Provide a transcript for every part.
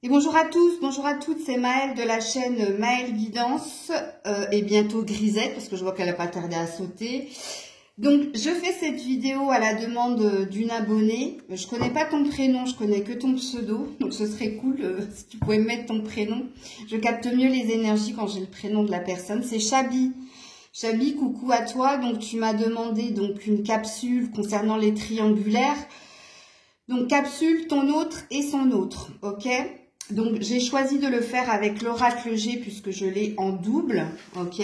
Et bonjour à tous, bonjour à toutes, c'est Maëlle de la chaîne Maëlle Guidance et bientôt Grisette parce que je vois qu'elle n'a pas tardé à sauter. Donc je fais cette vidéo à la demande d'une abonnée. Je connais pas ton prénom, je connais que ton pseudo, donc ce serait cool si tu pouvais me mettre ton prénom. Je capte mieux les énergies quand j'ai le prénom de la personne. C'est Chabi. Chabi, coucou à toi. Donc tu m'as demandé donc une capsule concernant les triangulaires. Donc capsule, ton autre et son autre, ok? Donc, j'ai choisi de le faire avec l'oracle G puisque je l'ai en double, ok?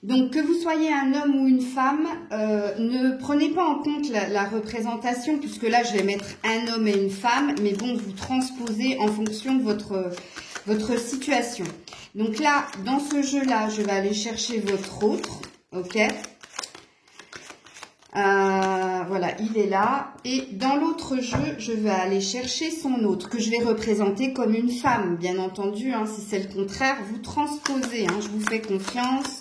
Donc, que vous soyez un homme ou une femme, ne prenez pas en compte la représentation puisque là, je vais mettre un homme et une femme, mais bon, vous transposez en fonction de votre situation. Donc là, dans ce jeu-là, je vais aller chercher votre autre, ok? Voilà, il est là. Et dans l'autre jeu, je vais aller chercher son autre, que je vais représenter comme une femme, bien entendu. Hein, si c'est le contraire, vous transposez. Hein, je vous fais confiance.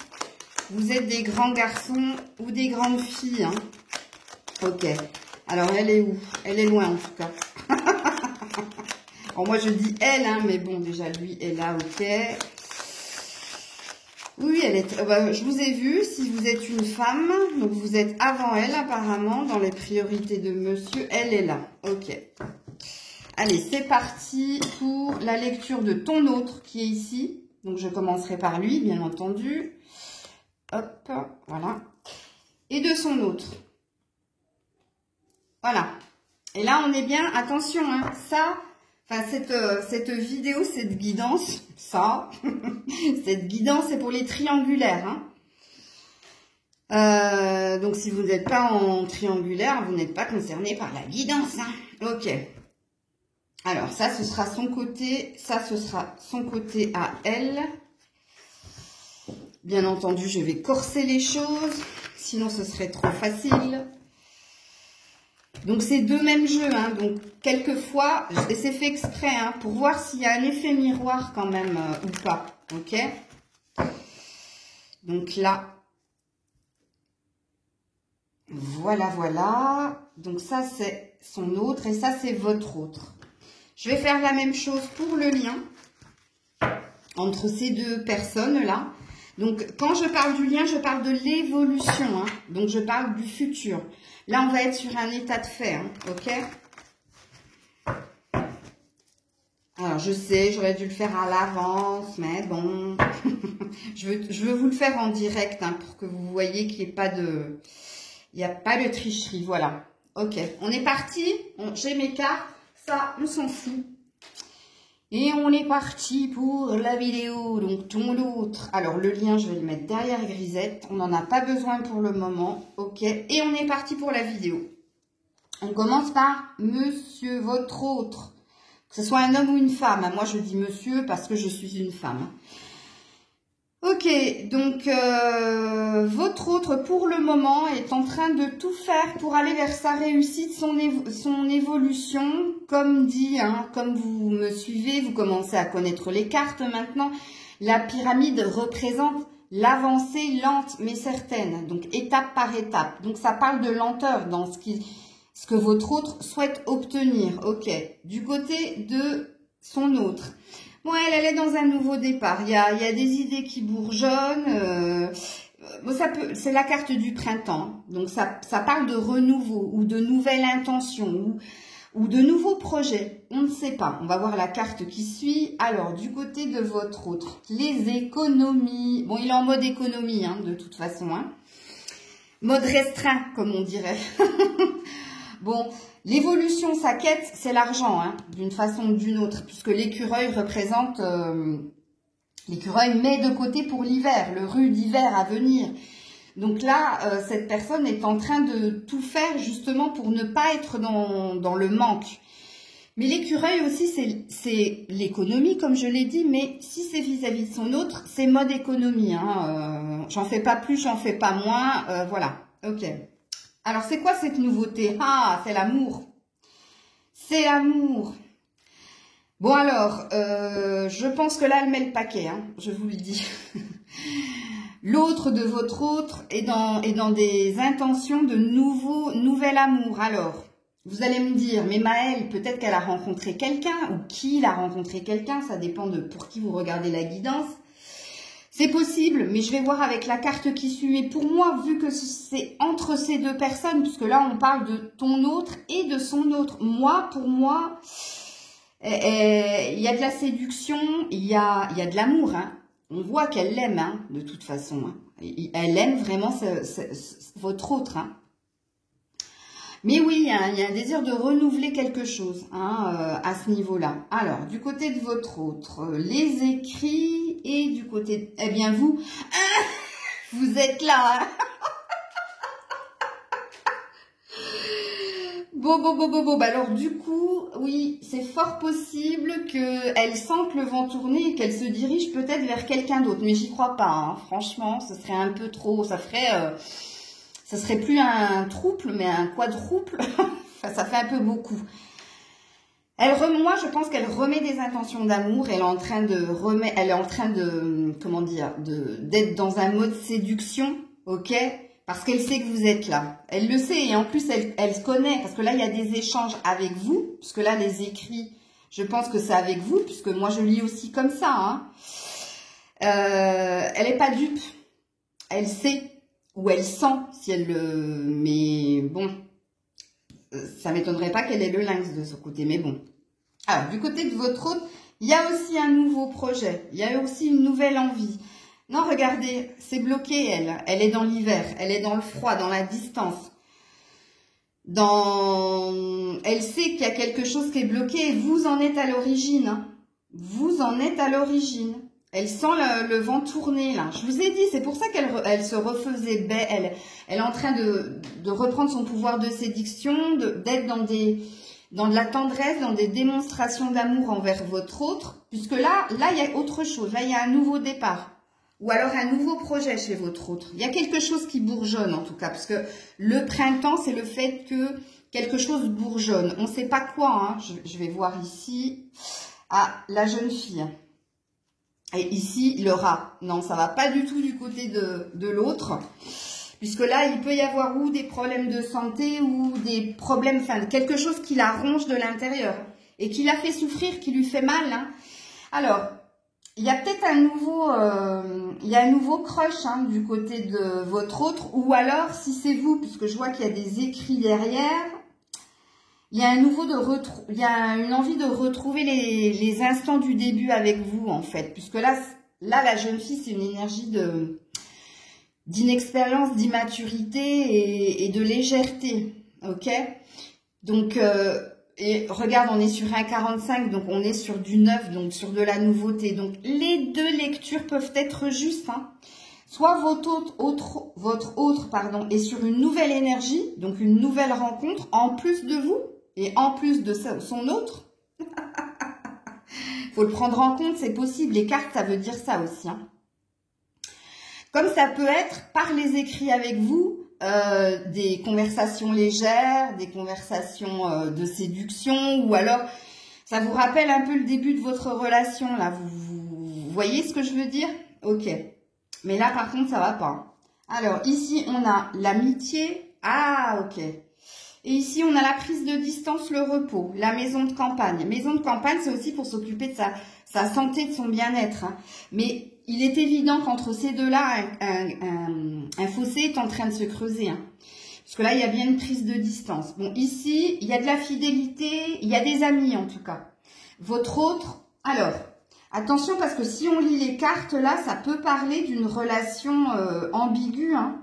Vous êtes des grands garçons ou des grandes filles. Hein. Ok. Alors, elle est où? Elle est loin, en tout cas. Alors, moi, je dis elle, hein, mais bon, déjà, lui est là, ok. Oui, elle est. Je vous ai vu, si vous êtes une femme, donc vous êtes avant elle apparemment, dans les priorités de monsieur, elle est là. Ok. Allez, c'est parti pour la lecture de ton autre qui est ici. Donc je commencerai par lui, bien entendu. Hop, voilà. Et de son autre. Voilà. Et là, on est bien, attention, hein, ça... Enfin, cette vidéo, cette guidance, cette guidance, c'est pour les triangulaires. Hein. Donc, si vous n'êtes pas en triangulaire, vous n'êtes pas concerné par la guidance. Hein. Ok. Alors, ça, ce sera son côté. Ça, ce sera son côté à elle. Bien entendu, je vais corser les choses. Sinon, ce serait trop facile. Donc, c'est deux mêmes jeux, hein. Donc, quelquefois, et c'est fait exprès, hein, pour voir s'il y a un effet miroir quand même ou pas, ok? Donc là, voilà, voilà. Donc, ça, c'est son autre et ça, c'est votre autre. Je vais faire la même chose pour le lien entre ces deux personnes-là. Donc, quand je parle du lien, je parle de l'évolution, hein. Donc, je parle du futur. Là, on va être sur un état de fait, hein, ok? Alors, je sais, j'aurais dû le faire à l'avance, mais bon. je veux vous le faire en direct, hein, pour que vous voyez qu'il n'y ait pas de... Il n'y a pas de tricherie, voilà. Ok, on est parti. J'ai mes cartes, ça, on s'en fout. Et on est parti pour la vidéo, donc ton autre. Alors, le lien, je vais le mettre derrière Grisette. On n'en a pas besoin pour le moment. Ok, et on est parti pour la vidéo. On commence par monsieur, votre autre. Que ce soit un homme ou une femme. Moi, je dis monsieur parce que je suis une femme. Ok, donc votre autre, pour le moment, est en train de tout faire pour aller vers sa réussite, son évolution. Comme dit, hein, comme vous me suivez, vous commencez à connaître les cartes maintenant. La pyramide représente l'avancée lente mais certaine, donc étape par étape. Donc ça parle de lenteur dans ce que votre autre souhaite obtenir. Ok, du côté de son autre. Bon, elle est dans un nouveau départ. Il y a des idées qui bourgeonnent. Bon, c'est la carte du printemps. Donc, ça parle de renouveau ou de nouvelles intentions ou de nouveaux projets. On ne sait pas. On va voir la carte qui suit. Alors, du côté de votre autre, les économies. Bon, il est en mode économie, hein, de toute façon. Hein. Mode restreint, comme on dirait. Bon, l'évolution, sa quête, c'est l'argent, hein, d'une façon ou d'une autre, puisque l'écureuil représente... l'écureuil met de côté pour l'hiver, le rude hiver à venir. Donc là, cette personne est en train de tout faire justement pour ne pas être dans le manque. Mais l'écureuil aussi, c'est l'économie, comme je l'ai dit, mais si c'est vis-à-vis de son autre, c'est mode économie. Hein, j'en fais pas plus, j'en fais pas moins, voilà, ok. Alors, c'est quoi cette nouveauté? Ah, c'est l'amour. C'est l'amour. Bon, alors, je pense que là, elle met le paquet, hein, je vous le dis. L'autre de votre autre est dans des intentions de nouvel amour. Alors, Vous allez me dire, mais Maëlle, peut-être qu'elle a rencontré quelqu'un, ou qu'il a rencontré quelqu'un, ça dépend de pour qui vous regardez la guidance. C'est possible, mais je vais voir avec la carte qui suit. Et pour moi, vu que c'est entre ces deux personnes, puisque là, on parle de ton autre et de son autre. Moi, pour moi, il y a de la séduction, il y a de l'amour. Hein. On voit qu'elle l'aime, hein, de toute façon. Hein. Elle aime vraiment votre autre. Hein. Mais oui, il y a un désir de renouveler quelque chose hein, à ce niveau-là. Alors, du côté de votre autre, les écrits et du côté... Eh bien, vous, vous êtes là. Hein. Bon. Bah alors, du coup, oui, c'est fort possible qu'elle sente le vent tourner et qu'elle se dirige peut-être vers quelqu'un d'autre. Mais j'y crois pas, hein. Franchement, ce serait un peu trop... Ça serait plus un trouble, mais un quadruple. Enfin, ça fait un peu beaucoup. Moi, je pense qu'elle remet des intentions d'amour. Elle est en train de comment dire, d'être dans un mode séduction, ok? Parce qu'elle sait que vous êtes là. Elle le sait et en plus, elle se connaît. Parce que là, il y a des échanges avec vous. Puisque là, les écrits, je pense que c'est avec vous. Puisque moi, je lis aussi comme ça. Hein. Elle n'est pas dupe. Elle sait. Ou elle sent si elle le... Mais bon, ça m'étonnerait pas qu'elle ait le lynx de ce côté, mais bon. Alors, du côté de votre autre, il y a aussi un nouveau projet. Il y a aussi une nouvelle envie. Non, regardez, c'est bloqué, elle. Elle est dans l'hiver, elle est dans le froid, dans la distance. Elle sait qu'il y a quelque chose qui est bloqué et vous en êtes à l'origine. Hein. Vous en êtes à l'origine. Elle sent le vent tourner, là. Je vous ai dit, c'est pour ça qu'elle se refaisait belle. Elle est en train de reprendre son pouvoir de séduction, d'être dans de la tendresse, dans des démonstrations d'amour envers votre autre. Puisque là, il y a autre chose. Là, il y a un nouveau départ. Ou alors un nouveau projet chez votre autre. Il y a quelque chose qui bourgeonne, en tout cas. Parce que le printemps, c'est le fait que quelque chose bourgeonne. On ne sait pas quoi, hein. Je vais voir ici. Ah, la jeune fille. Et ici, le rat. Non, ça va pas du tout du côté de l'autre. Puisque là, il peut y avoir ou des problèmes de santé ou des problèmes, enfin, quelque chose qui la ronge de l'intérieur. Et qui la fait souffrir, qui lui fait mal. Hein. Alors, il y a peut-être un nouveau crush hein, du côté de votre autre. Ou alors, si c'est vous, puisque je vois qu'il y a des écrits derrière... Il y a une envie de retrouver les instants du début avec vous, en fait. Puisque là la jeune fille, c'est une énergie d'inexpérience, d'immaturité et de légèreté. Ok? Donc, et regarde, on est sur un 45, donc on est sur du neuf, donc sur de la nouveauté. Donc, les deux lectures peuvent être justes, hein. Soit votre autre, pardon, est sur une nouvelle énergie, donc une nouvelle rencontre, en plus de vous, et en plus de son autre. Faut le prendre en compte, c'est possible. Les cartes, ça veut dire ça aussi. Hein. Comme ça peut être, par les écrits avec vous, des conversations légères, des conversations de séduction, ou alors, ça vous rappelle un peu le début de votre relation, là. Vous voyez ce que je veux dire? Ok. Mais là, par contre, ça va pas. Alors, ici, on a l'amitié. Ah, ok. Et ici, on a la prise de distance, le repos, la maison de campagne. Maison de campagne, c'est aussi pour s'occuper de sa santé, de son bien-être. Hein. Mais il est évident qu'entre ces deux-là, un fossé est en train de se creuser. Hein. Parce que là, il y a bien une prise de distance. Bon, ici, il y a de la fidélité, il y a des amis en tout cas. Votre autre, alors... Attention parce que si on lit les cartes là, ça peut parler d'une relation ambiguë. Hein.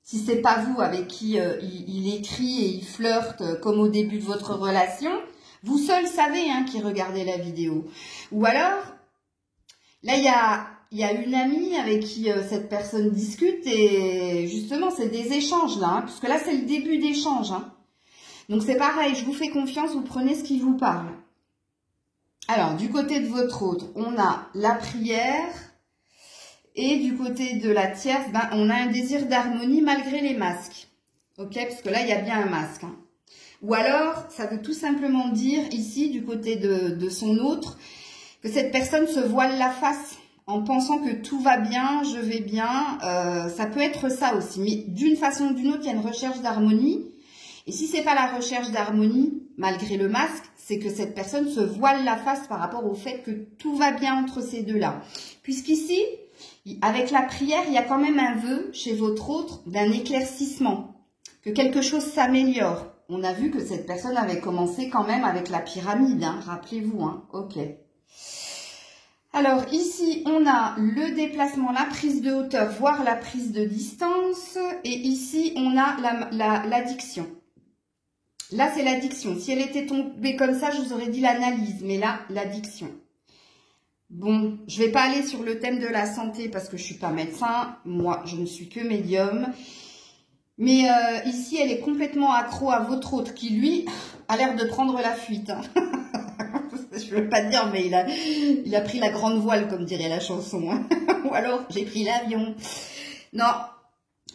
Si c'est pas vous avec qui il écrit et il flirte comme au début de votre relation, vous seul savez hein, qui regardez la vidéo. Ou alors, là il y a une amie avec qui cette personne discute et justement c'est des échanges là, hein, puisque là c'est le début d'échange. Hein. Donc c'est pareil, je vous fais confiance, vous prenez ce qui vous parle. Alors, du côté de votre autre, on a la prière. Et du côté de la tierce, ben, on a un désir d'harmonie malgré les masques. Ok? Parce que là, il y a bien un masque. Hein. Ou alors, ça veut tout simplement dire, ici, du côté de son autre, que cette personne se voile la face en pensant que tout va bien, je vais bien. Ça peut être ça aussi. Mais d'une façon ou d'une autre, il y a une recherche d'harmonie. Et si c'est pas la recherche d'harmonie, malgré le masque, c'est que cette personne se voile la face par rapport au fait que tout va bien entre ces deux-là. Puisqu'ici, avec la prière, il y a quand même un vœu chez votre autre d'un éclaircissement, que quelque chose s'améliore. On a vu que cette personne avait commencé quand même avec la pyramide, hein, rappelez-vous, hein, ok. Alors ici, on a le déplacement, la prise de hauteur, voire la prise de distance. Et ici, on a l'addiction. Là, c'est l'addiction. Si elle était tombée comme ça, je vous aurais dit l'analyse. Mais là, l'addiction. Bon, je ne vais pas aller sur le thème de la santé parce que je ne suis pas médecin. Moi, je ne suis que médium. Mais ici, elle est complètement accro à votre autre qui, lui, a l'air de prendre la fuite. Hein. Je ne veux pas te dire, mais il a pris la grande voile, comme dirait la chanson. Hein. Ou alors, j'ai pris l'avion. Non.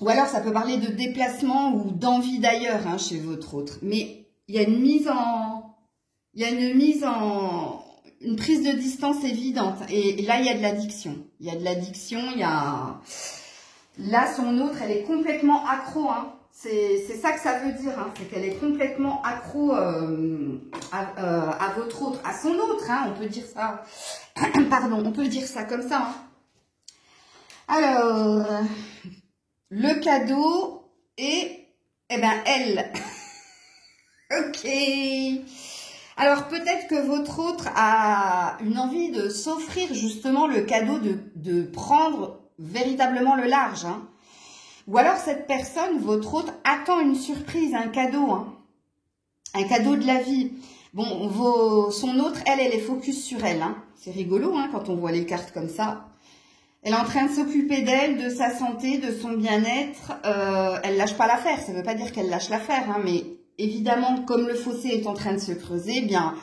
Ou alors, ça peut parler de déplacement ou d'envie d'ailleurs hein, chez votre autre. Mais il y a une mise en... Une prise de distance évidente. Et là, il y a de l'addiction. Il y a de l'addiction, il y a... Là, son autre, elle est complètement accro. Hein. C'est ça que ça veut dire. Hein. C'est qu'elle est complètement accro à votre autre. À son autre, hein, on peut dire ça. Pardon, on peut dire ça comme ça. Hein. Alors, le cadeau et... Eh ben, elle. Ok. Alors, peut-être que votre autre a une envie de s'offrir justement le cadeau de prendre véritablement le large. Hein. Ou alors, cette personne, votre autre, attend une surprise, un cadeau. Hein. Un cadeau de la vie. Bon, son autre, elle est focus sur elle. Hein. C'est rigolo hein, quand on voit les cartes comme ça. Elle est en train de s'occuper d'elle, de sa santé, de son bien-être. Elle lâche pas l'affaire. Ça ne veut pas dire qu'elle lâche l'affaire, hein, mais... Évidemment, comme le fossé est en train de se creuser, eh bien,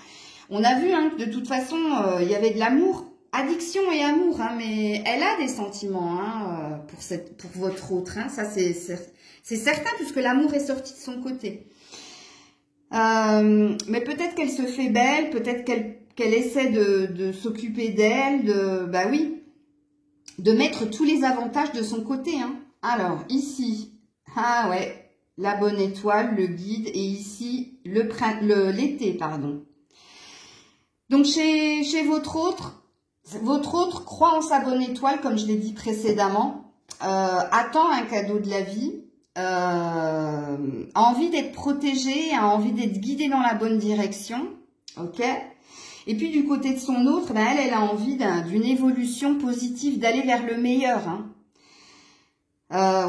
on a vu hein, que de toute façon, il y avait de l'amour, addiction et amour, hein, mais elle a des sentiments hein, pour votre autre. Hein, ça, c'est certain, puisque l'amour est sorti de son côté. Mais peut-être qu'elle se fait belle, peut-être qu'elle essaie de s'occuper d'elle, bah oui, de mettre tous les avantages de son côté. Hein. Alors, ici, ah ouais. La bonne étoile, le guide, et ici, l'été, pardon. Donc, chez votre autre croit en sa bonne étoile, comme je l'ai dit précédemment, attend un cadeau de la vie, a envie d'être protégé, a envie d'être guidé dans la bonne direction, ok. Et puis, du côté de son autre, ben, elle a envie d'une évolution positive, d'aller vers le meilleur, hein.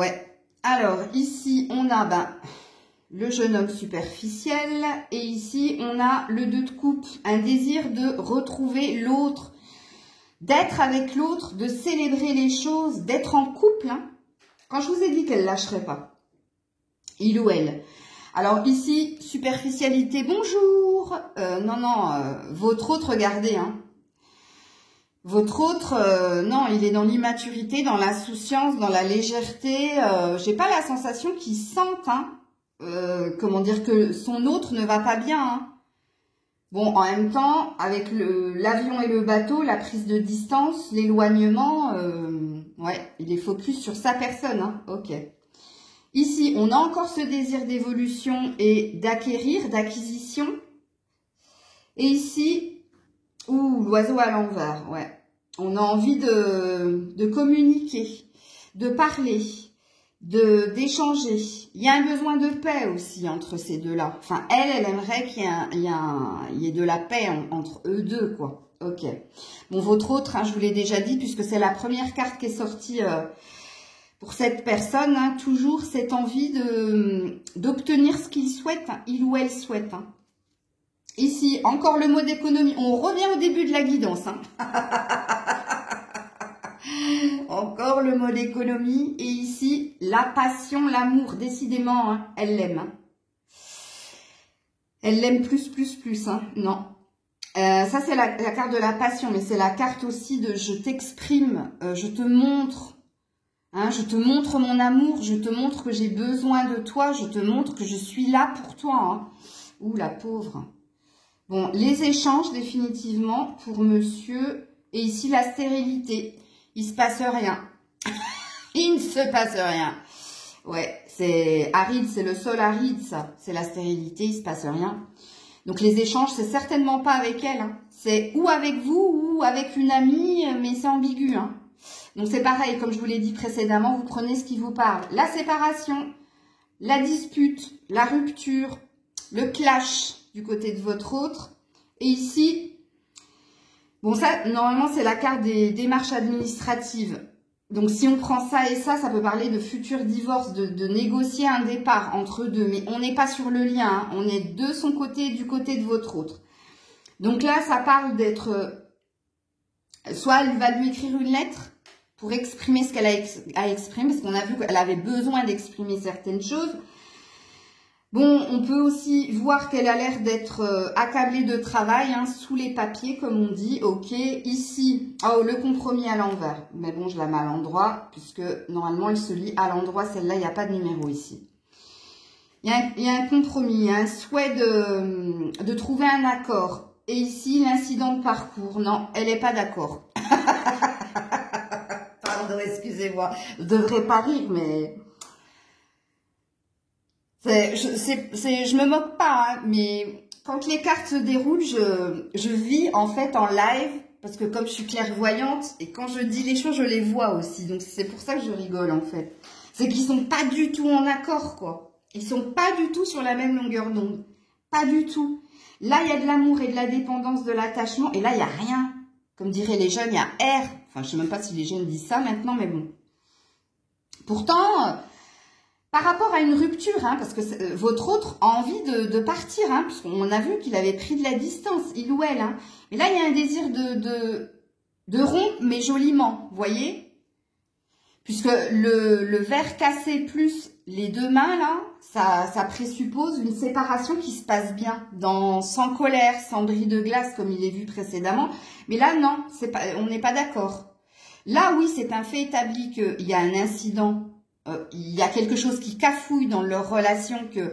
Ouais. Alors, ici, on a le jeune homme superficiel. Et ici, on a le 2 de coupe. Un désir de retrouver l'autre, d'être avec l'autre, de célébrer les choses, d'être en couple. Hein. Quand je vous ai dit qu'elle ne lâcherait pas, il ou elle. Alors, ici, superficialité, bonjour. Votre autre, regardez, hein. Votre autre, non, il est dans l'immaturité, dans l'insouciance, dans la légèreté. J'ai pas la sensation qu'il sente, hein, comment dire, que son autre ne va pas bien. Hein. Bon, en même temps, avec l'avion et le bateau, la prise de distance, l'éloignement, ouais, il est focus sur sa personne. Hein, ok. Ici, on a encore ce désir d'évolution et d'acquérir, d'acquisition. Et ici, ouh, l'oiseau à l'envers, ouais. On a envie de communiquer, de parler, d'échanger. Il y a un besoin de paix aussi entre ces deux-là. Enfin, elle aimerait qu'il y ait de la paix entre eux deux, quoi. Ok. Bon, votre autre, hein, je vous l'ai déjà dit, puisque c'est la première carte qui est sortie pour cette personne, hein, toujours cette envie d'obtenir ce qu'il souhaite, hein, il ou elle souhaite, hein. Ici, encore le mot d'économie. On revient au début de la guidance. Hein. Encore le mot d'économie. Et ici, la passion, l'amour. Décidément, hein, elle l'aime. Hein. Elle l'aime plus. Hein. Non. Ça, c'est la carte de la passion. Mais c'est la carte aussi de je t'exprime. Je te montre. Hein, je te montre mon amour. Je te montre que j'ai besoin de toi. Je te montre que je suis là pour toi. Hein. Ouh, la pauvre. Bon, les échanges définitivement pour monsieur. Et ici, la stérilité. Il se passe rien. Il ne se passe rien. Ouais, c'est aride, c'est le sol aride, ça. C'est la stérilité, il se passe rien. Donc les échanges, c'est certainement pas avec elle. Hein. C'est ou avec vous ou avec une amie, mais c'est ambigu. Hein. Donc c'est pareil, comme je vous l'ai dit précédemment, vous prenez ce qui vous parle. La séparation, la dispute, la rupture, le clash du côté de votre autre. Et ici, bon ça, normalement c'est la carte des démarches administratives. Donc, si on prend ça et ça peut parler de futur divorce, de négocier un départ entre deux. Mais on n'est pas sur le lien, hein. On est de son côté et du côté de votre autre. Donc là, ça parle d'être... soit elle va lui écrire une lettre pour exprimer ce qu'elle a à exprimer, parce qu'on a vu qu'elle avait besoin d'exprimer certaines choses. Bon, on peut aussi voir qu'elle a l'air d'être accablée de travail, hein, sous les papiers, comme on dit. Ok, ici, oh, le compromis à l'envers. Mais bon, je la mets à l'endroit, puisque normalement, elle se lit à l'endroit. Celle-là, il n'y a pas de numéro ici. Il y a un compromis, un souhait de trouver un accord. Et ici, l'incident de parcours. Non, elle n'est pas d'accord. Pardon, excusez-moi. Je ne devrais pas rire, mais... je me moque pas, hein, mais quand les cartes se déroulent, je vis en fait en live, parce que comme je suis clairvoyante, et quand je dis les choses, je les vois aussi. Donc c'est pour ça que je rigole en fait. C'est qu'ils sont pas du tout en accord, quoi. Ils sont pas du tout sur la même longueur d'onde. Pas du tout. Là, il y a de l'amour et de la dépendance, de l'attachement, et là, il n'y a rien. Comme diraient les jeunes, il y a R. Enfin, je sais même pas si les jeunes disent ça maintenant, mais bon. Pourtant... par rapport à une rupture, hein, parce que votre autre a envie de partir, hein, puisqu'on a vu qu'il avait pris de la distance, il ou elle. Hein. Mais là, il y a un désir de rompre, mais joliment, vous voyez? Puisque le verre cassé plus les deux mains, là, ça présuppose une séparation qui se passe bien, sans colère, sans bris de glace, comme il est vu précédemment. Mais là, non, on n'est pas d'accord. Là, oui, c'est un fait établi qu'il y a un incident. Il y a quelque chose qui cafouille dans leur relation, que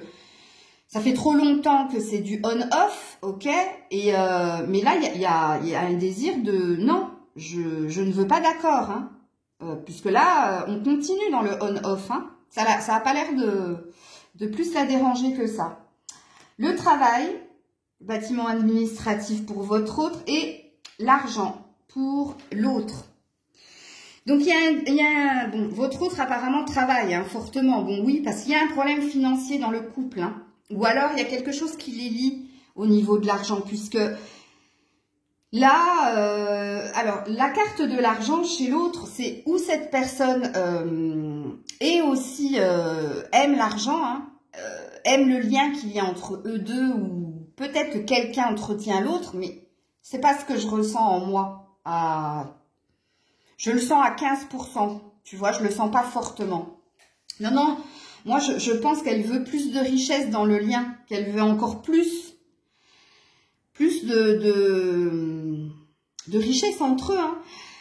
ça fait trop longtemps que c'est du on-off, ok. Mais là, il y a un désir de non, je ne veux pas d'accord, hein. Puisque là, on continue dans le on-off, hein. Ça a pas l'air de plus la déranger que ça. Le travail, bâtiment administratif pour votre autre et l'argent pour l'autre. Donc, bon, votre autre apparemment travaille, hein, fortement. Bon, oui, parce qu'il y a un problème financier dans le couple, hein. Ou alors, il y a quelque chose qui les lie au niveau de l'argent, puisque là, alors, la carte de l'argent chez l'autre, c'est où cette personne et aussi aime l'argent, hein, aime le lien qu'il y a entre eux deux, ou peut-être que quelqu'un entretient l'autre, mais c'est pas ce que je ressens en moi. Je le sens à 15%, tu vois, je le sens pas fortement. Non, non, moi je pense qu'elle veut plus de richesse dans le lien, qu'elle veut encore plus de richesse entre eux. Hein.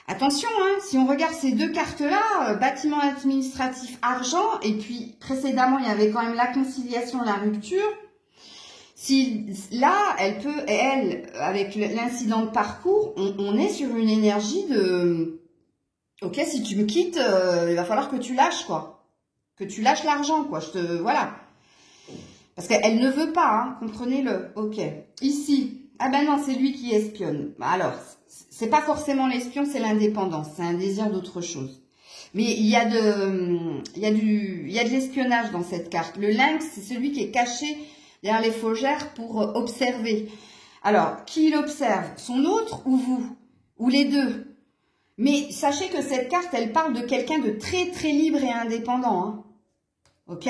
Attention, hein, si on regarde ces deux cartes-là, bâtiment administratif, argent, et puis précédemment il y avait quand même la conciliation, la rupture. Si là, elle, avec l'incident de parcours, on est sur une énergie de... ok, si tu me quittes, il va falloir que tu lâches, quoi. Que tu lâches l'argent, quoi. Voilà. Parce qu'elle ne veut pas, hein, comprenez-le. Ok. Ici, ah ben non, c'est lui qui espionne. Alors, c'est pas forcément l'espion, c'est l'indépendance. C'est un désir d'autre chose. Mais il y a de l'espionnage dans cette carte. Le lynx, c'est celui qui est caché derrière les fougères pour observer. Alors, qui l'observe? Son autre ou vous? Ou les deux? Mais sachez que cette carte, elle parle de quelqu'un de très très libre et indépendant. Hein. Ok?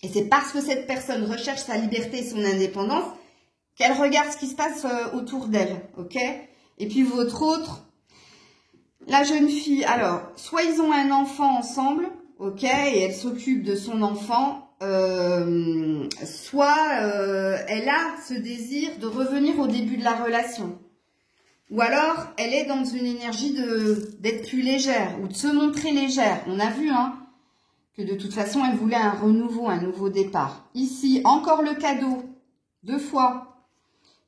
Et c'est parce que cette personne recherche sa liberté et son indépendance qu'elle regarde ce qui se passe autour d'elle. Ok? Et puis votre autre, la jeune fille, alors, soit ils ont un enfant ensemble, ok, et elle s'occupe de son enfant, soit elle a ce désir de revenir au début de la relation. Ou alors, elle est dans une énergie d'être plus légère ou de se montrer légère. On a vu, hein, que de toute façon, elle voulait un renouveau, un nouveau départ. Ici, encore le cadeau, 2 fois.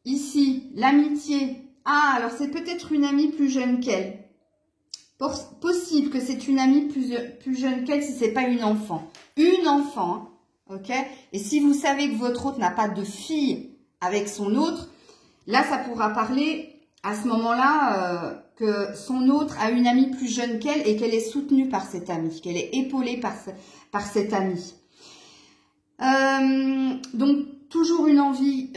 Ici, l'amitié. Ah, alors c'est peut-être une amie plus jeune qu'elle. Possible que c'est une amie plus jeune qu'elle si c'est pas une enfant. Une enfant, hein, ok? Et si vous savez que votre autre n'a pas de fille avec son autre, là, ça pourra parler à ce moment-là que son autre a une amie plus jeune qu'elle et qu'elle est soutenue par cette amie, qu'elle est épaulée par cette amie. Donc, toujours une envie,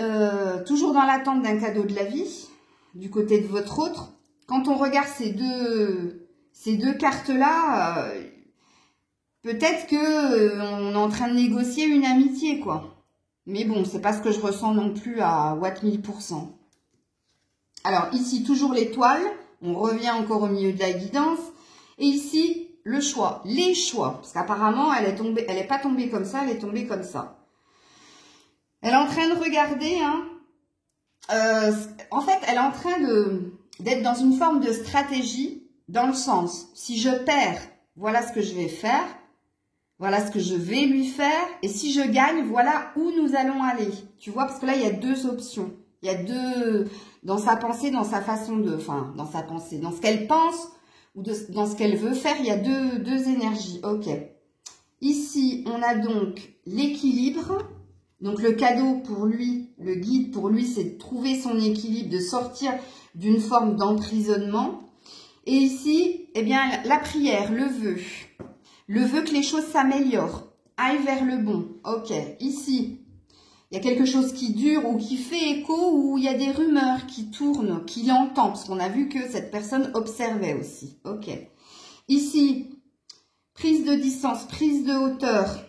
toujours dans l'attente d'un cadeau de la vie, du côté de votre autre. Quand on regarde ces deux cartes-là, peut-être que on est en train de négocier une amitié, quoi. Mais bon, c'est pas ce que je ressens non plus à Watt 1000%. Alors, ici, toujours l'étoile. On revient encore au milieu de la guidance. Et ici, le choix. Les choix. Parce qu'apparemment, elle est pas tombée comme ça, elle est tombée comme ça. Elle est en train de regarder, hein. En fait, elle est en train d'être dans une forme de stratégie, dans le sens, si je perds, voilà ce que je vais faire, voilà ce que je vais lui faire, et si je gagne, voilà où nous allons aller. Tu vois, parce que là, il y a deux options. Il y a deux, dans sa pensée, dans sa façon de, enfin, dans sa pensée, dans ce qu'elle pense, ou dans ce qu'elle veut faire, il y a deux énergies. Ok. Ici, on a donc l'équilibre. Donc, le cadeau pour lui, le guide pour lui, c'est de trouver son équilibre, de sortir d'une forme d'emprisonnement. Et ici, eh bien, la prière, le vœu. Le vœu que les choses s'améliorent, aillent vers le bon. Ok. Ici, il y a quelque chose qui dure ou qui fait écho ou il y a des rumeurs qui tournent, qu'il entend. Parce qu'on a vu que cette personne observait aussi. Ok. Ici, prise de distance, prise de hauteur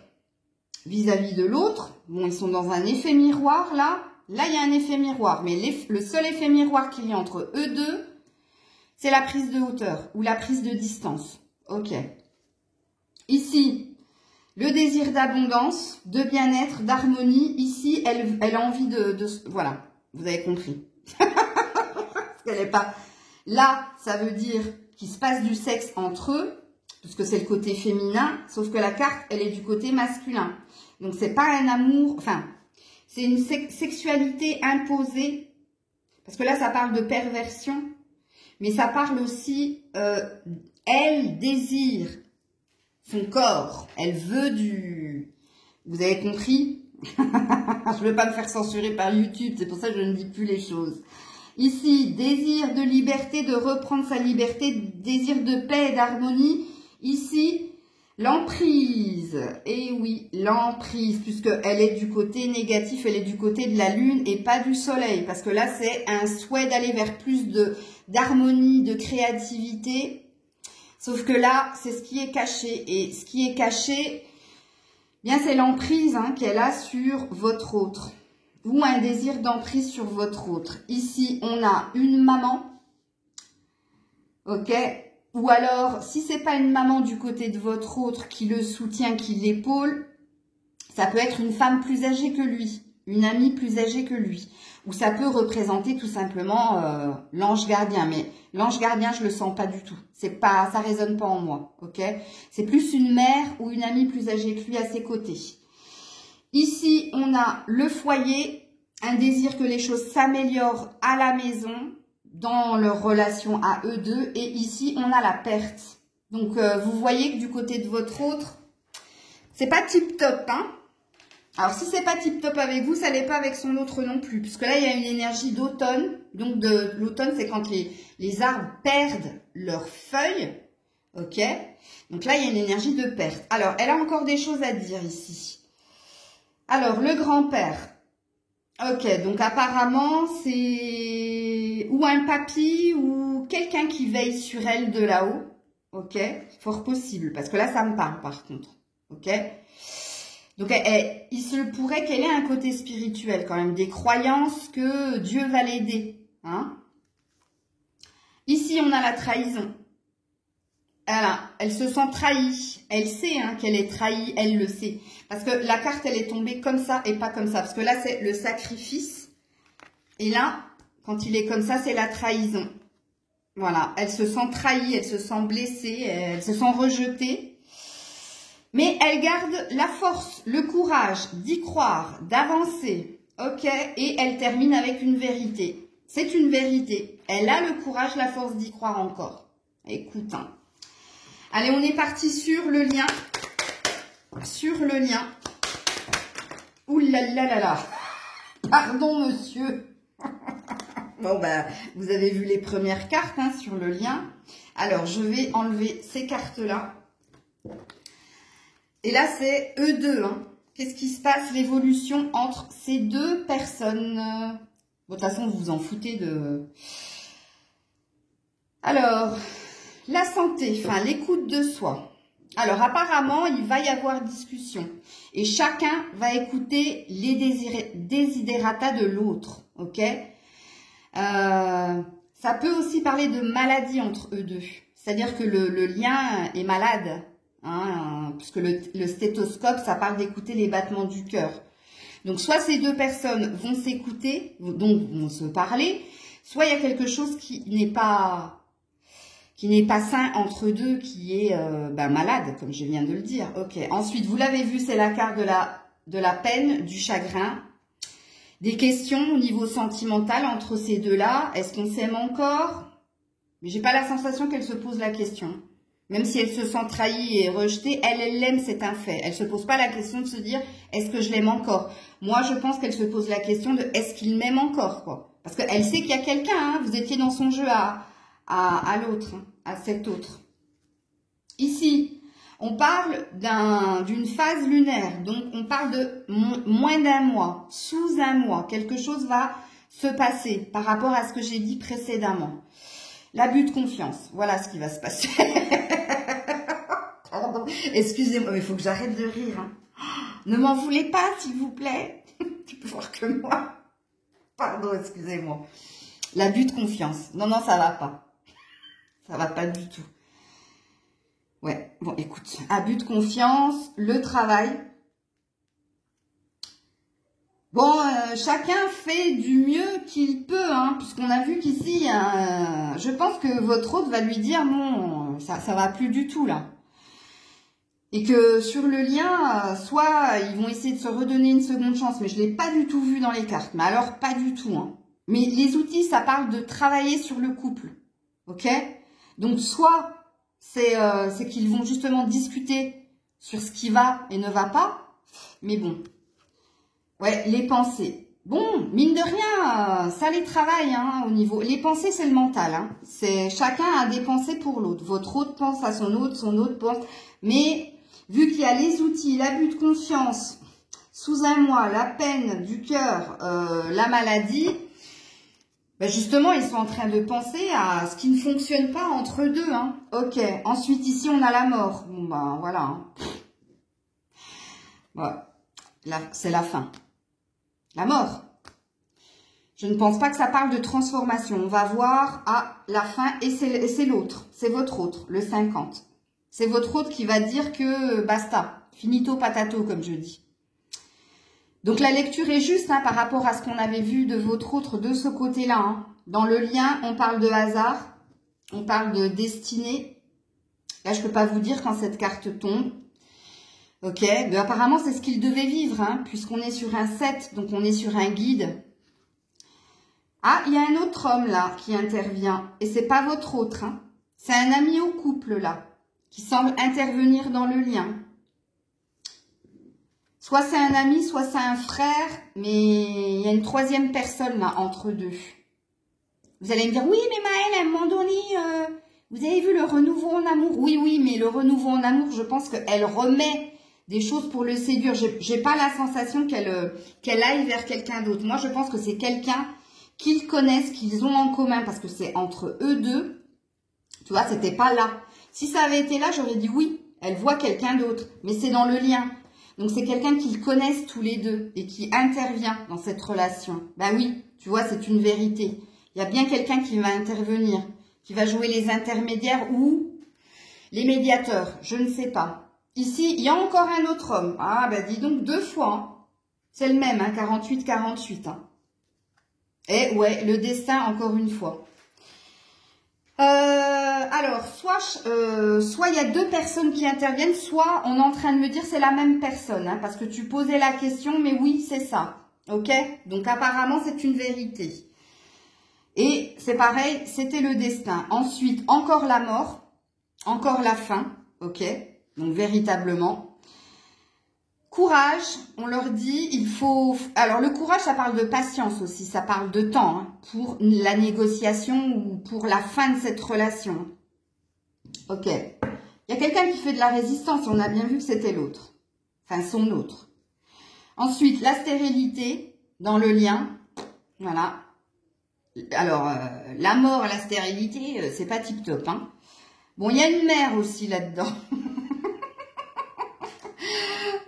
vis-à-vis de l'autre. Bon, ils sont dans un effet miroir, là. Là, il y a un effet miroir. Mais le seul effet miroir qu'il y a entre eux deux, c'est la prise de hauteur ou la prise de distance. Ok. Ici, le désir d'abondance, de bien-être, d'harmonie. Ici, elle a envie voilà, vous avez compris. Parce qu'elle n'est pas... Là, ça veut dire qu'il se passe du sexe entre eux, puisque c'est le côté féminin, sauf que la carte, elle est du côté masculin. Donc, c'est pas un amour... Enfin, c'est une sexualité imposée. Parce que là, ça parle de perversion. Mais ça parle aussi... elle désire son corps. Elle veut du... Vous avez compris? Je ne veux pas me faire censurer par YouTube. C'est pour ça que je ne dis plus les choses. Ici, désir de liberté, de reprendre sa liberté, désir de paix et d'harmonie. Ici, l'emprise. Et oui, l'emprise, puisqu'elle est du côté négatif, elle est du côté de la lune et pas du soleil. Parce que là, c'est un souhait d'aller vers plus d'harmonie, de créativité. Sauf que là, c'est ce qui est caché. Et ce qui est caché, bien, c'est l'emprise qu'elle a sur votre autre. Ou un désir d'emprise sur votre autre. Ici, on a une maman. Ok. Ou alors, si c'est pas une maman du côté de votre autre qui le soutient, qui l'épaule, ça peut être une femme plus âgée que lui. Une amie plus âgée que lui. Ou ça peut représenter tout simplement l'ange gardien. Mais l'ange gardien, je le sens pas du tout. C'est pas, ça résonne pas en moi. Ok. C'est plus une mère ou une amie plus âgée que lui à ses côtés. Ici, on a le foyer, un désir que les choses s'améliorent à la maison, dans leur relation à eux deux. Et ici, on a la perte. Donc, vous voyez que du côté de votre autre, c'est pas tip-top, hein. Alors, si c'est pas tip-top avec vous, ça l'est pas avec son autre non plus. Puisque là, il y a une énergie d'automne. Donc, l'automne, c'est quand les arbres perdent leurs feuilles. Ok. Donc là, il y a une énergie de perte. Alors, elle a encore des choses à dire ici. Alors, le grand-père. Ok, donc apparemment, c'est ou un papy ou quelqu'un qui veille sur elle de là-haut. Ok, fort possible, parce que là, ça me parle par contre. Ok. Donc, il se pourrait qu'elle ait un côté spirituel quand même, des croyances que Dieu va l'aider. Hein? Ici, on a la trahison. Elle se sent trahie. Elle sait qu'elle est trahie, elle le sait. Parce que la carte, elle est tombée comme ça et pas comme ça. Parce que là, c'est le sacrifice. Et là, quand il est comme ça, c'est la trahison. Voilà, elle se sent trahie, elle se sent blessée, elle se sent rejetée. Mais elle garde la force, le courage d'y croire, d'avancer. Ok, et elle termine avec une vérité. C'est une vérité. Elle a le courage, la force d'y croire encore. Écoute, Allez, on est parti sur le lien. Sur le lien. Ouh là là là là. Pardon, monsieur. Bon, bah, vous avez vu les premières cartes hein, sur le lien. Alors, je vais enlever ces cartes-là. Et là, c'est eux deux. Hein. Qu'est-ce qui se passe, l'évolution entre ces deux personnes? Bon, de toute façon, vous vous en foutez de... Alors, la santé, enfin, l'écoute de soi. Alors, apparemment, il va y avoir discussion. Et chacun va écouter les desiderata de l'autre. Ok? Ça peut aussi parler de maladie entre eux deux. C'est-à-dire que le lien est malade. Hein, puisque le stéthoscope, ça parle d'écouter les battements du cœur. Donc, soit ces deux personnes vont s'écouter, donc vont se parler, soit il y a quelque chose qui n'est pas sain entre eux deux, qui est malade, comme je viens de le dire. Ok. Ensuite, vous l'avez vu, c'est la carte de la peine, du chagrin. Des questions au niveau sentimental entre ces deux-là. Est-ce qu'on s'aime encore? Mais j'ai pas la sensation qu'elle se pose la question. Même si elle se sent trahie et rejetée, elle l'aime, c'est un fait. Elle se pose pas la question de se dire, est-ce que je l'aime encore? Moi, je pense qu'elle se pose la question de, est-ce qu'il m'aime encore, quoi? Parce qu'elle sait qu'il y a quelqu'un, hein. Vous étiez dans son jeu à l'autre, hein, à cet autre. Ici, on parle d'une phase lunaire. Donc, on parle de moins d'un mois, sous un mois. Quelque chose va se passer par rapport à ce que j'ai dit précédemment. L'abus de confiance, voilà ce qui va se passer. Pardon, excusez-moi, mais il faut que j'arrête de rire. Hein. Ne m'en voulez pas, s'il vous plaît. Tu peux voir que moi. Pardon, excusez-moi. L'abus de confiance. Non, non, ça va pas. Ça va pas du tout. Ouais, bon, écoute. Abus de confiance, le travail. Bon, chacun fait du mieux qu'il peut, hein, puisqu'on a vu qu'ici, je pense que votre hôte va lui dire, non, ça va plus du tout, là. Et que sur le lien, soit ils vont essayer de se redonner une seconde chance, mais je ne l'ai pas du tout vu dans les cartes, mais alors pas du tout. Hein. Mais les outils, ça parle de travailler sur le couple, ok? Donc soit c'est qu'ils vont justement discuter sur ce qui va et ne va pas, mais bon... Ouais, les pensées. Bon, mine de rien, ça les travaille hein, au niveau... Les pensées, c'est le mental. Hein. C'est chacun a des pensées pour l'autre. Votre autre pense à son autre pense... Mais vu qu'il y a les outils, l'abus de confiance, sous un mois, la peine du cœur, la maladie, ben justement, ils sont en train de penser à ce qui ne fonctionne pas entre eux deux. Hein. Ok, ensuite, ici, on a la mort. Bon, ben voilà. Hein. Voilà. Là, c'est la fin. La mort. Je ne pense pas que ça parle de transformation. On va voir à la fin, et c'est l'autre. C'est votre autre, le 50. C'est votre autre qui va dire que basta, finito patato, comme je dis. Donc la lecture est juste hein, par rapport à ce qu'on avait vu de votre autre de ce côté-là. Hein. Dans le lien, on parle de hasard, on parle de destinée. Là, je ne peux pas vous dire quand cette carte tombe. Ok, mais apparemment c'est ce qu'il devait vivre, hein, puisqu'on est sur un 7, donc on est sur un guide. Ah, il y a un autre homme là qui intervient, et c'est pas votre autre, hein. C'est un ami au couple là, qui semble intervenir dans le lien. Soit c'est un ami, soit c'est un frère, mais il y a une troisième personne là, entre deux. Vous allez me dire, oui mais Maëlle, à un moment donné, vous avez vu le renouveau en amour? Oui, oui, mais le renouveau en amour, je pense qu'elle remet... des choses pour le séduire. J'ai pas la sensation qu'elle aille vers quelqu'un d'autre. Moi, je pense que c'est quelqu'un qu'ils connaissent, qu'ils ont en commun, parce que c'est entre eux deux. Tu vois, c'était pas là. Si ça avait été là, j'aurais dit oui, elle voit quelqu'un d'autre. Mais c'est dans le lien. Donc, c'est quelqu'un qu'ils connaissent tous les deux et qui intervient dans cette relation. Ben oui, tu vois, c'est une vérité. Il y a bien quelqu'un qui va intervenir, qui va jouer les intermédiaires ou les médiateurs. Je ne sais pas. Ici, il y a encore un autre homme. Ah, ben dis donc, 2 fois. Hein. C'est le même, hein, 48-48. Hein. Et ouais, le destin, encore une fois. Alors, soit il y a 2 personnes qui interviennent, soit on est en train de me dire c'est la même personne. Hein, parce que tu posais la question, mais oui, c'est ça. Ok? Donc, apparemment, c'est une vérité. Et c'est pareil, c'était le destin. Ensuite, encore la mort, encore la fin. ok? Donc, véritablement. Courage, on leur dit, il faut... Alors, le courage, ça parle de patience aussi, ça parle de temps hein, pour la négociation ou pour la fin de cette relation. Ok. Il y a quelqu'un qui fait de la résistance, on a bien vu que c'était l'autre. Enfin, son autre. Ensuite, la stérilité dans le lien. Voilà. Alors, la mort, la stérilité, c'est pas tip-top. Hein. Bon, il y a une mère aussi là-dedans.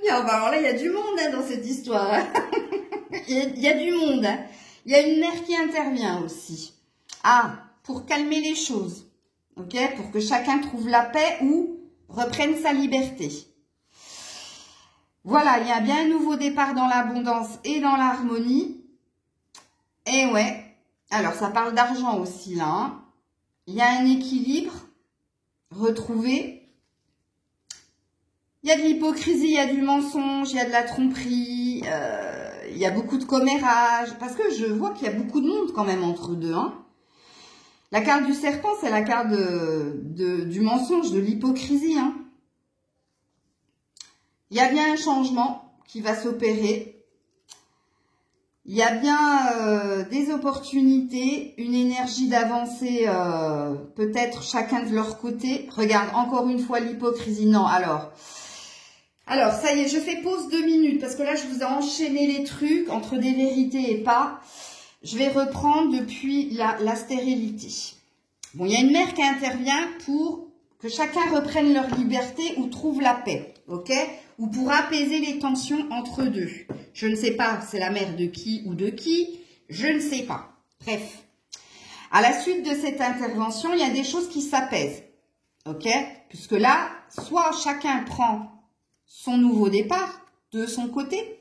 Alors là, il y a du monde hein, dans cette histoire. Hein. Il y a du monde. Hein. Il y a une mère qui intervient aussi. Ah, pour calmer les choses. Ok, pour que chacun trouve la paix ou reprenne sa liberté. Voilà, il y a bien un nouveau départ dans l'abondance et dans l'harmonie. Et ouais, alors ça parle d'argent aussi là. Hein. Il y a un équilibre retrouvé. Il y a de l'hypocrisie, il y a du mensonge, il y a de la tromperie, il y a beaucoup de commérage. Parce que je vois qu'il y a beaucoup de monde quand même entre deux. Hein. La carte du serpent, c'est la carte du mensonge, de l'hypocrisie. Hein. Il y a bien un changement qui va s'opérer. Il y a bien des opportunités, une énergie d'avancée, peut-être chacun de leur côté. Regarde, encore une fois l'hypocrisie. Non, alors, ça y est, je fais pause 2 minutes parce que là, je vous ai enchaîné les trucs entre des vérités et pas. Je vais reprendre depuis la stérilité. Bon, il y a une mère qui intervient pour que chacun reprenne leur liberté ou trouve la paix, ok? Ou pour apaiser les tensions entre deux. Je ne sais pas, c'est la mère de qui ou de qui, je ne sais pas. Bref, à la suite de cette intervention, il y a des choses qui s'apaisent, ok? Puisque là, soit chacun prend son nouveau départ de son côté,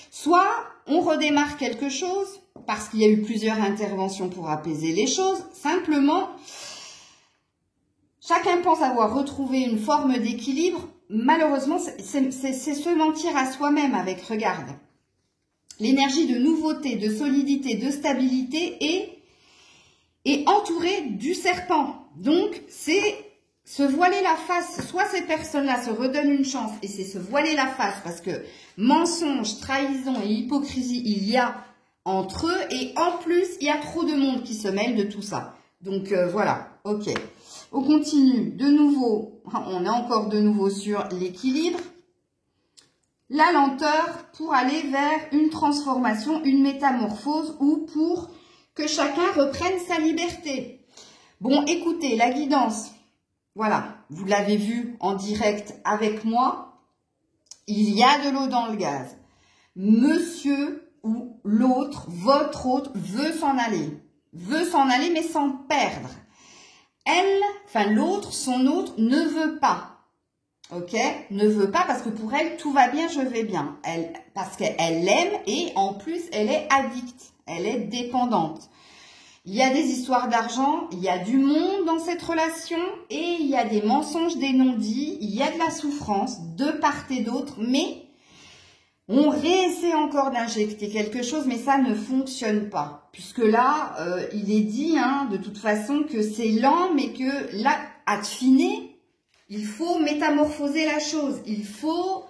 soit on redémarre quelque chose, parce qu'il y a eu plusieurs interventions pour apaiser les choses. Simplement, chacun pense avoir retrouvé une forme d'équilibre. Malheureusement, c'est se mentir à soi-même avec, regarde, l'énergie de nouveauté, de solidité, de stabilité est entourée du serpent. Donc, c'est se voiler la face. Soit ces personnes-là se redonnent une chance et c'est se voiler la face parce que mensonge, trahison et hypocrisie, il y a entre eux et en plus, il y a trop de monde qui se mêle de tout ça. Donc, voilà, ok. On continue de nouveau, on est encore de nouveau sur l'équilibre. La lenteur pour aller vers une transformation, une métamorphose ou pour que chacun reprenne sa liberté. Bon, écoutez, la guidance, voilà, vous l'avez vu en direct avec moi, il y a de l'eau dans le gaz. Monsieur ou l'autre, votre autre, veut s'en aller mais sans perdre. Elle, enfin l'autre, son autre, ne veut pas. Ok? Ne veut pas parce que pour elle, tout va bien, je vais bien. Parce qu'elle l'aime et en plus, elle est addicte. Elle est dépendante. Il y a des histoires d'argent, il y a du monde dans cette relation et il y a des mensonges, des non-dits, il y a de la souffrance de part et d'autre, mais on réessaie encore d'injecter quelque chose, mais ça ne fonctionne pas. Puisque là, il est dit hein, de toute façon que c'est lent, mais que là, à affiner, il faut métamorphoser la chose. Il faut,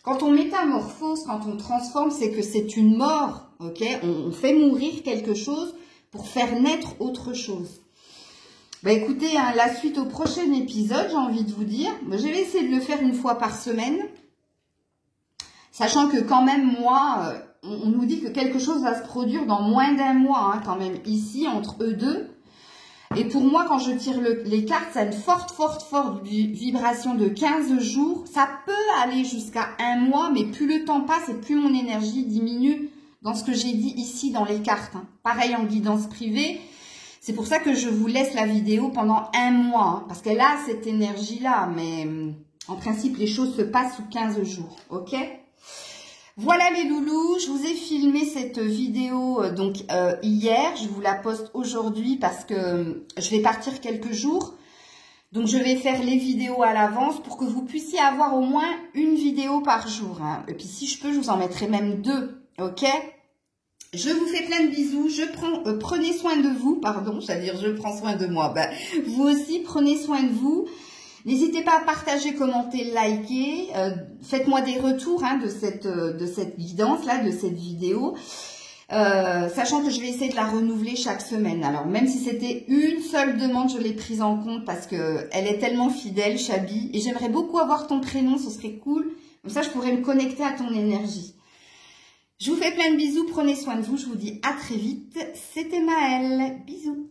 quand on métamorphose, quand on transforme, c'est que c'est une mort. Ok, on fait mourir quelque chose pour faire naître autre chose. Bah écoutez, hein, la suite au prochain épisode, j'ai envie de vous dire. Je vais essayer de le faire une fois par semaine. Sachant que quand même, moi, on nous dit que quelque chose va se produire dans moins d'1 mois, hein, quand même, ici, entre eux deux. Et pour moi, quand je tire les cartes, ça a une forte vibration de 15 jours. Ça peut aller jusqu'à 1 mois, mais plus le temps passe et plus mon énergie diminue dans ce que j'ai dit ici dans les cartes. Hein. Pareil en guidance privée. C'est pour ça que je vous laisse la vidéo pendant 1 mois. Hein, parce qu'elle a cette énergie-là, mais en principe, les choses se passent sous 15 jours. Ok ? Voilà les loulous, je vous ai filmé cette vidéo donc hier, je vous la poste aujourd'hui parce que je vais partir quelques jours. Donc je vais faire les vidéos à l'avance pour que vous puissiez avoir au moins une vidéo par jour. Hein. Et puis si je peux, je vous en mettrai même 2, ok? Je vous fais plein de bisous, prenez soin de vous, pardon, c'est-à-dire je prends soin de moi. Ben, vous aussi, prenez soin de vous. N'hésitez pas à partager, commenter, liker. Faites-moi des retours hein, de cette guidance là, de cette vidéo. Sachant que je vais essayer de la renouveler chaque semaine. Alors même si c'était une seule demande, je l'ai prise en compte parce que elle est tellement fidèle, Chabi. Et j'aimerais beaucoup avoir ton prénom, ce serait cool. Comme ça, je pourrais me connecter à ton énergie. Je vous fais plein de bisous, prenez soin de vous. Je vous dis à très vite. C'était Maëlle. Bisous.